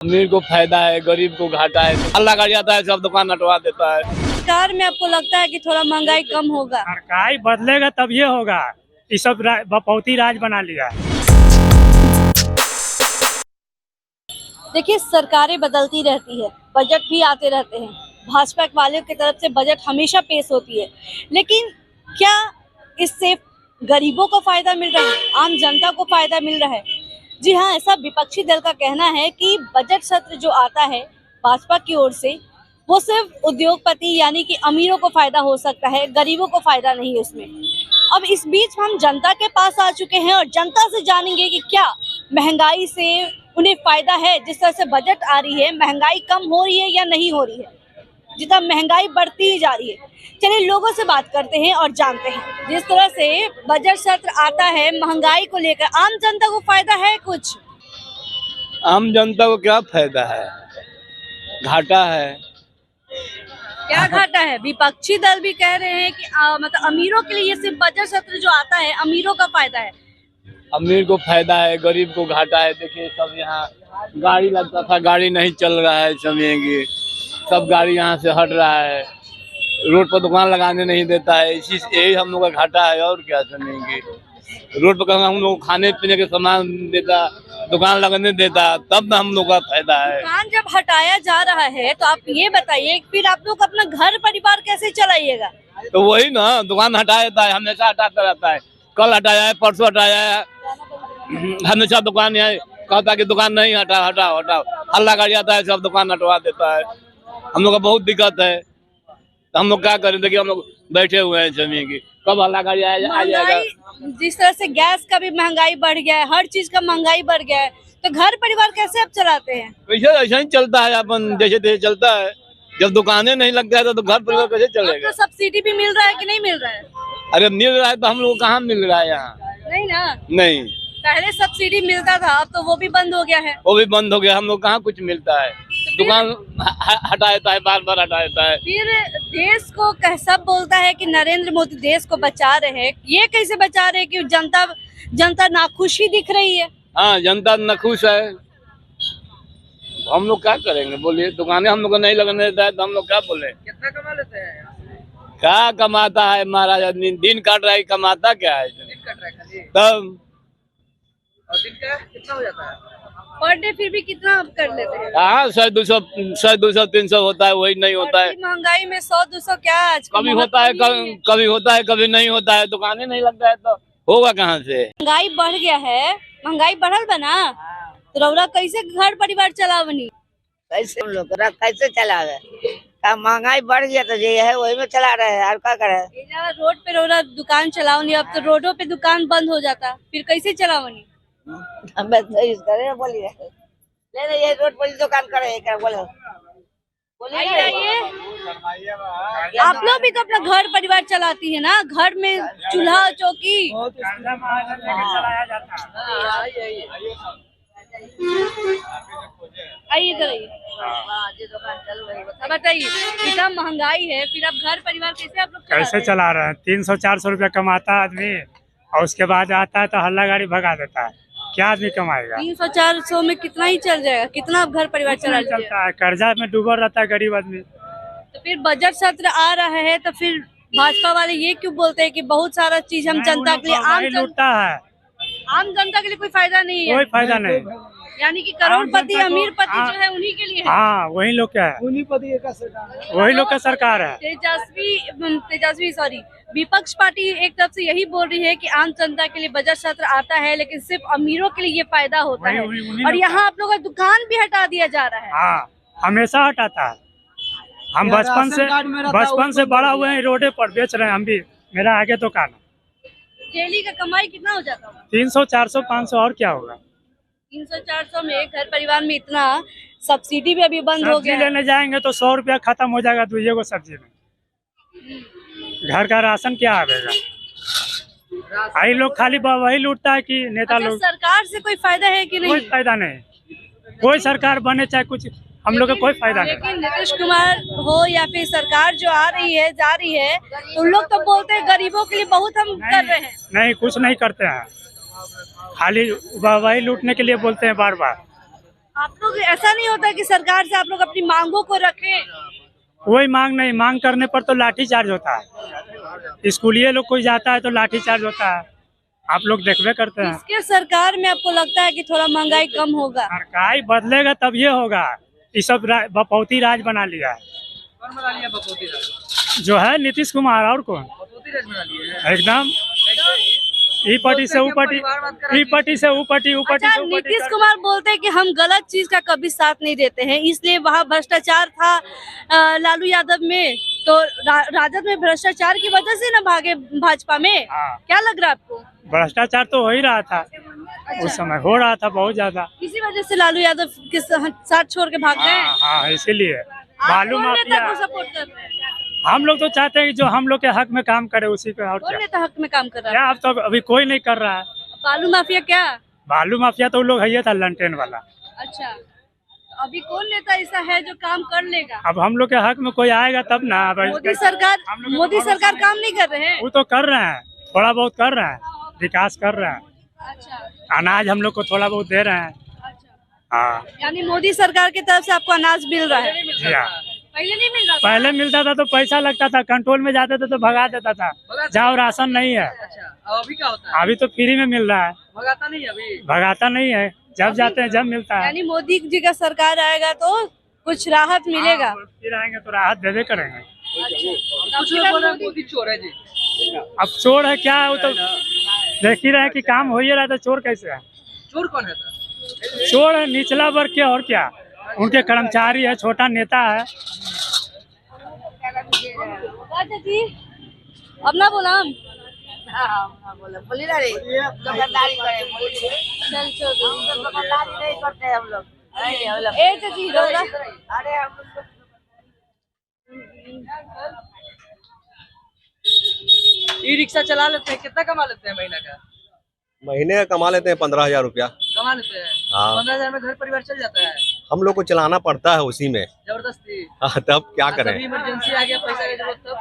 अमीर को फायदा है, गरीब को घाटा है। अल्लाह का जाता है, सब दुकान हटवा देता है। सरकार में आपको लगता है कि थोड़ा महंगाई कम होगा? सरकार बदलेगा तब ये होगा। ये सब बपौती राज बना लिया। देखिए, सरकारें बदलती रहती है, बजट भी आते रहते हैं, भाजपा वालों की तरफ से बजट हमेशा पेश होती है, लेकिन क्या इससे गरीबों को फायदा मिल रहा है, आम जनता को फायदा मिल रहा है? जी हाँ, ऐसा विपक्षी दल का कहना है कि बजट सत्र जो आता है भाजपा की ओर से वो सिर्फ उद्योगपति यानी कि अमीरों को फायदा हो सकता है, गरीबों को फायदा नहीं है उसमें। अब इस बीच हम जनता के पास आ चुके हैं और जनता से जानेंगे कि क्या महंगाई से उन्हें फायदा है। जिस तरह से बजट आ रही है, महंगाई कम हो रही है या नहीं हो रही है? जितना महंगाई बढ़ती ही जा रही है। चलिए लोगों से बात करते हैं और जानते हैं। जिस तरह से बजट सत्र आता है महंगाई को लेकर, आम जनता को फायदा है कुछ? आम जनता को क्या फायदा है, घाटा है। क्या घाटा है? विपक्षी दल भी कह रहे हैं कि मतलब अमीरों के लिए ये सिर्फ बजट सत्र जो आता है अमीरों का फायदा है। अमीर को फायदा है, गरीब को घाटा है। देखिए सब यहाँ गाड़ी लगता था, गाड़ी नहीं चल रहा है समय की, सब गाड़ी यहाँ से हट रहा है। रोड पर दुकान लगाने नहीं देता है, इसी यही हम लोग का घाटा है। और क्या समय की रोड पर हम लोग खाने पीने के सामान देता, दुकान लगाने देता, तब ना हम लोग का फायदा है। दुकान जब हटाया जा रहा है तो आप ये बताइए फिर आप लोग अपना घर परिवार कैसे चलाइएगा? तो वही ना, दुकान हटा देता है, हमेशा हटाता रहता है। कल हटाया है, परसों हटाया है, हमेशा दुकान है, कहता कि दुकान नहीं हटाओ हटाओ हटाओ। हल्ला कर जाता है, सब दुकान हटवा देता है। हम लोग का बहुत दिक्कत है, तो हम लोग क्या करें? देखिए हम लोग बैठे हुए हैं जमीन की, कब हल्ला कर जाएगा। जिस तरह से गैस का भी महंगाई बढ़ गया है, हर चीज का महंगाई बढ़ गया है, तो घर परिवार कैसे आप चलाते हैं? वैसे ऐसा ही चलता है, अपन जैसे तैसे चलता है। जब दुकानें नहीं लग जाए तो घर परिवार कैसे चलेगा? तो सब्सिडी भी मिल रहा है कि नहीं मिल रहा है? अरे मिल रहा है तो हम लोग को कहाँ मिल रहा है यहाँ? नहीं ना, नहीं, पहले सब्सिडी मिलता था, अब तो वो भी बंद हो गया है। वो भी बंद हो गया। हम लोग कहाँ कुछ मिलता है, दुकान हटा देता है, बार बार हटा देता है। फिर देश को सब बोलता है कि नरेंद्र मोदी देश को बचा रहे हैं, ये कैसे बचा रहे हैं कि जनता नाखुश ही दिख रही है? हाँ, जनता नाखुश है। हम लोग क्या करेंगे बोलिए? दुकानें हम लोग को नहीं लगने देता है तो हम लोग क्या बोले? कितना कमा लेते हैं? क्या कमाता है महाराज आदमी? दिन काट रहा है, कमाता क्या है? दिन कट रहा है खाली। तब और दिन का कितना हो जाता है? पर डे फिर भी कितना आप कर लेते हैं? हाँ, 100, 200, 300 होता है, वही नहीं होता है। महंगाई में 100-200 क्या आज कभी होता है, कभी होता है, कभी नहीं होता है। दुकानें नहीं लगता है तो होगा कहाँ से? महंगाई बढ़ गया है, महंगाई बढ़ल बना तो रउरा कैसे घर परिवार चलावनी? कैसे हम लोग कैसे चला गए? महंगाई बढ़ गया तो ये है वही में चला रहे हैं, और क्या करे? रोड पे रउरा दुकान चलावनी, अब तो रोडों पे दुकान बंद हो जाता, फिर कैसे चलावनी? हमें करे बोलिए ले ये रोड पर दुकान करे क्या बोलो? आइए, आप लोग भी तो अपना घर परिवार चलाती है ना, घर में चूल्हा चौकी। आइए इधर आइए, बताइए इतना महंगाई है, फिर आप घर परिवार कैसे आप लोग कैसे चला रहे हैं? 300-400 रुपया कमाता है आदमी और उसके बाद आता है तो हल्ला गाड़ी भगा देता है। क्या आदमी कमाएगा? 300-400 में कितना ही चल जाएगा? कितना आप घर परिवार चला चलता है? कर्जा में डूबा रहता है गरीब आदमी। तो फिर बजट सत्र आ रहा है तो फिर भाजपा वाले ये क्यों बोलते हैं कि बहुत सारा चीज हम जनता के लिए लूटता है, आम जनता के लिए कोई फायदा नहीं है? कोई फायदा नहीं। यानी कि करोड़पति अमीर पति जो है उन्हीं के लिए है। हाँ, वही लोग क्या है, वही लोग का सरकार है। तेजस्वी सॉरी विपक्ष पार्टी एक तरफ से यही बोल रही है कि आम जनता के लिए बजट सत्र आता है लेकिन सिर्फ अमीरों के लिए ये फायदा होता है, और यहाँ आप लोगों का दुकान भी हटा दिया जा रहा है। हाँ, हमेशा हटाता है। हम बचपन से बड़ा हुए हैं, रोडे पर बेच रहे हैं हम भी। मेरा आगे दुकान है। डेली का कमाई कितना हो जाता है? 300, 400, 500 और क्या होगा? 300-400 में घर परिवार में इतना, सब्सिडी भी अभी बंद हो गया। लेने जाएंगे तो 100 रुपया खत्म हो जाएगा दुइये को सब्जी में। घर का राशन क्या आवेगा? आई लोग खाली वही लूटता है कि नेता लोग। सरकार से कोई फायदा है कि नहीं? कोई फायदा नहीं, कोई सरकार बने चाहे कुछ, हम लोग का कोई फायदा नहीं। लेकिन नीतीश कुमार हो या फिर सरकार जो आ रही है जा रही है, तो लोग तो बोलते हैं गरीबों के लिए बहुत हम कर रहे हैं। नहीं, कुछ नहीं करते हैं, खाली वही लूटने के लिए बोलते हैं बार बार। आप लोग ऐसा नहीं होता कि सरकार से आप लोग अपनी मांगों को रखें? कोई मांग नहीं, मांग करने पर तो लाठी चार्ज होता है। स्कूलिए लोग कोई जाता है तो लाठी चार्ज होता है, आप लोग देखबे करते हैं। इसके सरकार में आपको लगता है कि थोड़ा महंगाई कम होगा? सरकार बदलेगा तब ये होगा। ये सब बपौती राज बना लिया है, कौन बना लिया बपौती राज? जो है नीतीश कुमार, और कौन? बपौती राज बना लिया है एकदम ई पार्टी से ऊ पार्टी, ई पार्टी से ऊ पार्टी, ऊ पार्टी अच्छा, से ऊ पार्टी। नीतीश कुमार बोलते हैं कि हम गलत चीज का कभी साथ नहीं देते हैं, इसलिए वहाँ भ्रष्टाचार था लालू यादव में, तो राजद में भ्रष्टाचार की वजह से ना भागे भाजपा में। हाँ। क्या लग रहा है आपको? भ्रष्टाचार तो हो ही रहा था, उस समय हो रहा था बहुत ज्यादा। इसी वजह से लालू यादव के साथ छोड़ के भाग गए? हाँ, इसीलिए आप बालू कौन नेता माफिया। को सपोर्ट कर रहे हैं? हम लोग तो चाहते हैं कि जो हम लोग के हक में काम करे उसी को, और कौन क्या। नेता हक में काम कर रहा क्या है? अब तो अभी कोई नहीं कर रहा है। बालू माफिया क्या? बालू माफिया तो लोग है था, लंटेन वाला। अच्छा, तो अभी कौन नेता ऐसा है जो काम कर लेगा? अब हम लोग के हक में कोई आएगा तब ना। अब मोदी सरकार काम नहीं कर रहे हैं? वो तो कर रहे हैं, थोड़ा बहुत कर रहे हैं, विकास कर रहे हैं। अच्छा अनाज हम लोग को थोड़ा बहुत दे रहे हैं। अच्छा, हाँ यानी मोदी सरकार की तरफ से आपको अनाज मिल रहा है? जी हाँ। पहले नहीं मिल रहा था? पहले मिलता था तो पैसा लगता था, कंट्रोल में जाते थे तो भगा देता था, जाओ राशन नहीं है। अच्छा, अब अभी क्या होता है? अभी तो फ्री में मिल रहा है, भगाता नहीं अभी? भगाता नहीं है, जब जाते हैं जब मिलता है। यानी मोदी जी का सरकार आएगा तो कुछ राहत मिलेगा? हाँ, फिर आएंगे तो राहत देवे करेंगे। अच्छा, कुछ लोग बोल रहे हैं मोदी चोर है जी। अब चोर है क्या, वो तो देख ही रहे हैं कि काम हो ही रहा है, तो चोर कैसे है? चोर कौन है था? चोर है निचला वर्ग के, और क्या, उनके कर्मचारी है, छोटा नेता है। अच्छा जी, अब ना बोला हम बोली ना रे, दुकानदारी करे, चल चल दुकानदारी नहीं करते हम लोग। ए चाची रौला अरे हम लोग ई रिक्शा चला लेते हैं, कितना कमा लेते हैं महीना का? महीने का कमा लेते हैं 15,000 रुपया। कमा लेते हैं? हाँ। 15,000 में घर परिवार चल जाता है? हम लोग को चलाना पड़ता है उसी में। जबरदस्ती? हाँ, तब क्या कभी करें, इमरजेंसी आ गया, पैसा की जरूरत तब?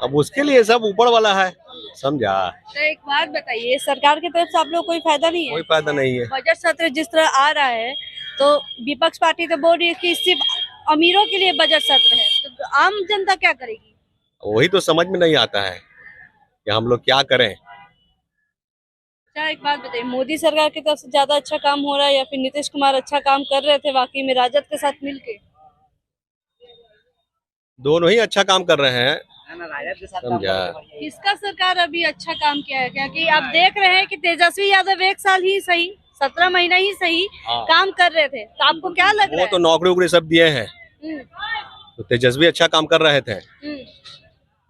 अब उसके लिए सब ऊपर वाला है, समझा। तो एक बात बताइए, सरकार की तरफ से आप लोग कोई फायदा नहीं है? कोई फायदा नहीं है। बजट सत्र जिस तरह आ रहा है तो विपक्ष पार्टी तो बोल रही है कि सिर्फ अमीरों के लिए बजट सत्र है, तो आम जनता क्या करेगी? वही तो समझ में नहीं आता है कि हम लोग क्या करें। अच्छा, एक बात बताइए, मोदी सरकार की तरफ से ज्यादा अच्छा काम हो रहा है या फिर नीतीश कुमार अच्छा काम कर रहे थे वाकई में राजद के साथ मिलके? दोनों ही अच्छा काम कर रहे हैं, समझा। किसका सरकार अभी अच्छा काम किया है? क्योंकि आप देख रहे हैं कि तेजस्वी यादव 1 साल ही सही, 17 महीना ही सही हाँ। काम कर रहे थे, तो आपको क्या लग रहा वो है? तो नौकरी वोकरी सब दिए हैं, हम्म, तो तेजस्वी अच्छा काम कर रहे थे, हम्म।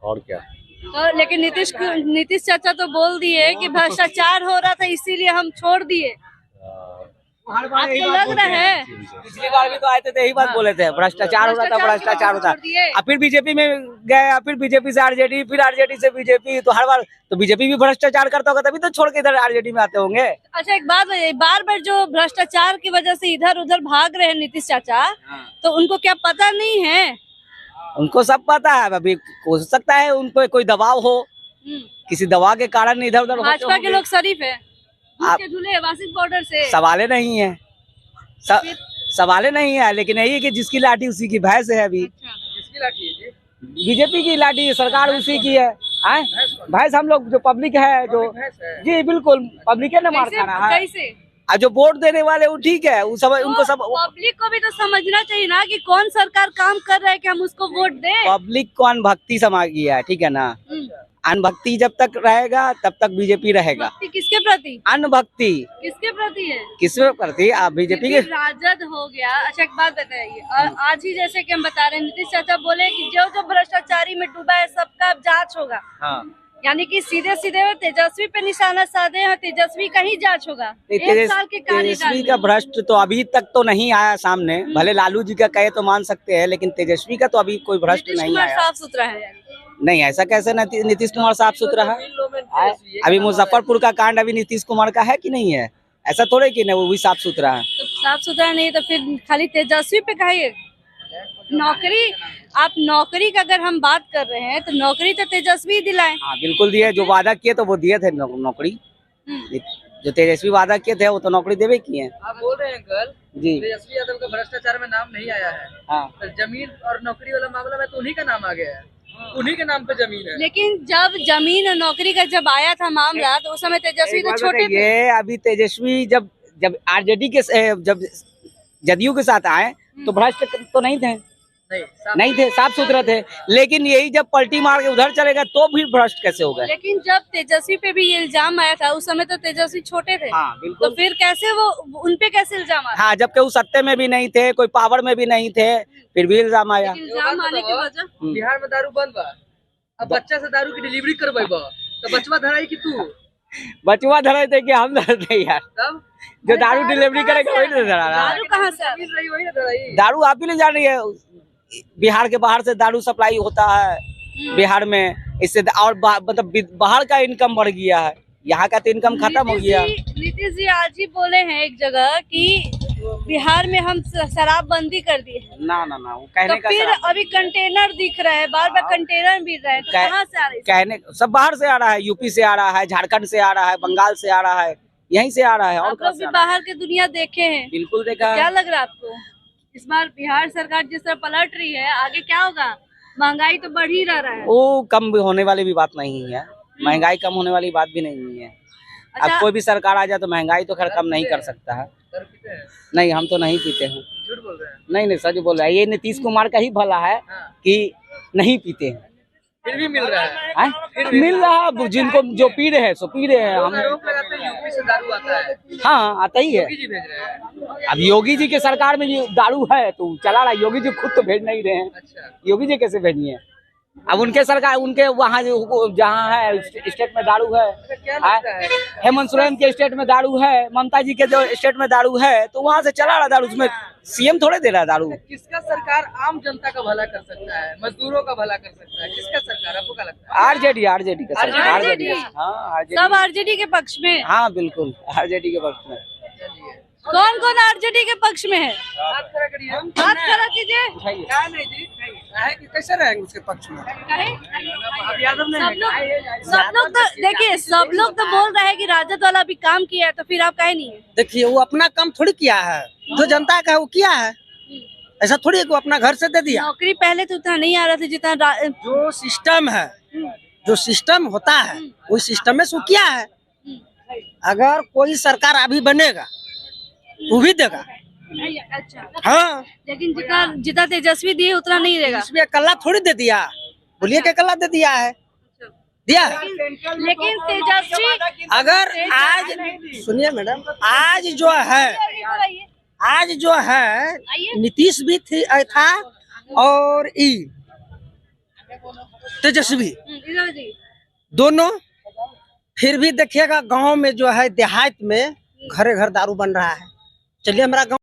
और क्या। तो लेकिन नीतीश चाचा तो बोल दिए कि भ्रष्टाचार हो रहा था इसीलिए हम छोड़ दिए। आपको लग रहा है? पिछली बार भी तो आए थे तो यही बात बोले थे, भ्रष्टाचार हो रहा था, भ्रष्टाचार होता छोड़ दिए। है। फिर बीजेपी में गए, फिर बीजेपी से आरजेडी, फिर आरजेडी से बीजेपी, तो हर बार तो बीजेपी भी भ्रष्टाचार करता होगा, तभी तो छोड़ के इधर आरजेडी में आते होंगे। अच्छा, एक बात बताइए, बार बार जो भ्रष्टाचार की वजह से इधर उधर भाग रहे हैं नीतीश चाचा, तो उनको क्या पता नहीं है? उनको सब पता है, अभी हो सकता है उनको कोई दबाव हो, किसी दवा के कारण इधर उधर होते भाजपा के होंगे। लोग शरीफ है, आप- के झूले वासिक बॉर्डर से सवाले नहीं है, सवाले नहीं है, लेकिन यही है कि जिसकी लाठी उसी की भैंस है। अभी अच्छा, किसकी लाठी है जी? बीजेपी की लाठी, सरकार उसी की है। भैंस हम लोग जो पब्लिक है, जो भैंस है? जी बिल्कुल पब्लिक है ना, मार कैसे खाना है। कैसे? और जो वोट देने वाले वो ठीक है, वो सब उनको सब पब्लिक को भी तो समझना चाहिए ना कि कौन सरकार काम कर रहा है कि हम उसको वोट दें। पब्लिक को अनभक्ति समा गया है, ठीक है ना। अनभक्ति जब तक रहेगा तब तक बीजेपी रहेगा। भक्ति किसके प्रति? अनभक्ति किसके प्रति है? किसके प्रति? आप बीजेपी के। राजद हो गया। अच्छा, एक बात बताइए, आज ही जैसे कि हम बता रहे हैं, नीतीश चाचा बोले कि जो जो भ्रष्टाचारी में डूबा है सबका अब जांच होगा। हाँ, यानी कि सीधे सीधे तेजस्वी पे निशाना साधे हैं, तेजस्वी का ही जांच होगा। 1 साल के कार्यकाल तेजस्वी में। का भ्रष्ट तो अभी तक तो नहीं आया सामने, भले लालू जी का कहे तो मान सकते हैं, लेकिन तेजस्वी का तो अभी कोई भ्रष्ट नीतीश नहीं कुमार आया। साफ सुथरा है। नहीं, ऐसा कैसे नीतीश कुमार साफ सुथरा है? अभी मुजफ्फरपुर का कांड अभी नीतीश कुमार का है कि नहीं है? ऐसा थोड़े कि नहीं, वो भी साफ सुथरा है। तो साफ सुथरा नहीं तो फिर खाली तेजस्वी पे कहिए। नौकरी, आप नौकरी का अगर हम बात कर रहे हैं तो नौकरी तो तेजस्वी दिलाए। हाँ बिल्कुल दिए, जो वादा किए तो वो दिए थे नौकरी। जो तेजस्वी वादा किए थे वो तो नौकरी देवे किए हैं। आप बोल रहे हैं अंकल जी तेजस्वी यादव का भ्रष्टाचार में नाम नहीं आया है, हाँ। तो जमीन और नौकरी वाला मामला में तो उन्हीं का नाम आ गया है, उन्हीं के नाम पे जमीन है। लेकिन जब जमीन और नौकरी का जब आया था मामला तो उस समय तेजस्वी एक तो बात छोटे थे। बताइए, अभी तेजस्वी जब आरजेडी के जब जदयू के साथ आए तो भ्रष्ट तो नहीं थे, नहीं थे, साफ सुथरे थे। लेकिन यही जब पलटी मार के उधर चले गए तो भी भ्रष्ट कैसे हो गए? लेकिन जब तेजस्वी पे भी ये इल्जाम आया था उस समय तो तेजस्वी छोटे थे, हाँ तो बिल्कुल। फिर कैसे वो उनपे कैसे इल्जाम आया? हाँ, जबकि वो सत्ते में भी नहीं थे, कोई पावर में भी नहीं थे, फिर भी इल्जाम आया। लेकिन इल्जाम आने की वजह बिहार में दारू बंद बा, अब बच्चा से दारू की डिलीवरी करवाइबा तो बचवा धराई कि तू बचवा धरे थे कि हम धरे थे यार? तब जो दारू डिलीवरी करेगा वही नहीं धरा रहा। दारू कहाँ से आ रही? मिल रही वही ना धराई। दारू आप ही नहीं जान रही है, बिहार के बाहर से दारू सप्लाई होता है बिहार में, इससे और मतलब बाहर का इनकम बढ़ गया है, यहाँ का तो इनकम खत्म हो गया। नीतीश जी आज ही बोले हैं एक जगह कि बिहार में हम शराबबंदी कर दी है, ना ना ना, वो तो कहने का फिर अभी कंटेनर दिख रहा है, बार बार कंटेनर मिल रहा है, तो कहाँ से आ रही है? कहने सब बाहर से आ रहा है, यूपी से आ रहा है, झारखंड से आ रहा है, बंगाल से आ रहा है, यहीं से आ रहा है। और आप लोग भी बाहर की दुनिया देखे हैं, बिल्कुल देखा क्या है। लग रहा है आपको इस बार बिहार सरकार जिस तरह पलट रही है आगे क्या होगा? महंगाई तो बढ़ ही रहा है। वो कम होने वाली भी बात नहीं है, महंगाई कम होने वाली बात भी नहीं है। अच्छा, अब कोई भी सरकार आ जाए तो महंगाई तो खैर कम नहीं कर सकता है। दारू पीते हैं? नहीं, हम तो नहीं पीते हैं। झूठ बोल रहे हैं। नहीं नहीं, सच बोल रहा है। ये नीतीश कुमार का ही भला है हाँ। कि नहीं पीते हैं। फिर भी मिल रहा है। हैं? मिल रहा है, जिनको जो पी रहे हैं सो पी रहे हैं। हम आरोप लगाते हैं यूपी से दारू आता है, हाँ, आता ही है। योगी जी भेज रहे हैं। अब योगी जी के सरकार में ये दारू है तो चला रहा है, योगी जी खुद तो भेज नहीं रहे हैं। अच्छा, योगी जी कैसे भेजिए? अब उनके सरकार, उनके वहाँ जहाँ है स्टेट में दारू है, क्या लगता है? हेमंत सोरेन के स्टेट में दारू है, ममता जी के जो स्टेट में दारू है, तो वहाँ से चला रहा दारू, उसमें सीएम थोड़े दे रहा है दारू। किसका सरकार आम जनता का भला कर सकता है, मजदूरों का भला कर सकता है? किसका सरकार आपको क्या लगता है? आरजेडी का सरकार। आरजेडी? हाँ, आरजेडी। सब आरजेडी के पक्ष में? हाँ बिल्कुल, आरजेडी के पक्ष में। चलिए, कौन कौन आरजेडी के पक्ष में है? बात करा करिए। बात करा कीजिए। क्या नहीं जी, है कि कैसे रहेंगे उसके पक्ष में? कहे? अब यादव ने सब लोग तो देखिए, सब लोग तो बोल रहे हैं कि राजद वाला अभी काम किया है, तो फिर आप कहे नहीं है? देखिए, वो अपना काम थोड़ी किया है, जो जनता का है वो किया है। ऐसा थोड़ी है कि वो अपना घर से दे दिया। नौकरी पहले तो उतना नहीं आ रहा था जितना जो सिस्टम है, जो सिस्टम होता है वही सिस्टम में सो किया है। अगर कोई सरकार अभी बनेगा वो भी देगा। अच्छा, हाँ, लेकिन जितना तेजस्वी दिए उतना नहीं देगा। इसमें कल्ला थोड़ी दे दिया, बोलिए कि कल्ला दे दिया है, दिया है। लेकिन तेजस्वी अगर आज सुनिए मैडम, आज जो है नीतीश भी था और तेजस्वी इधर जी। दोनों, फिर भी देखिएगा गांव में जो है देहात में घरे घर दारू बन रहा है। चलिए हमारा गांव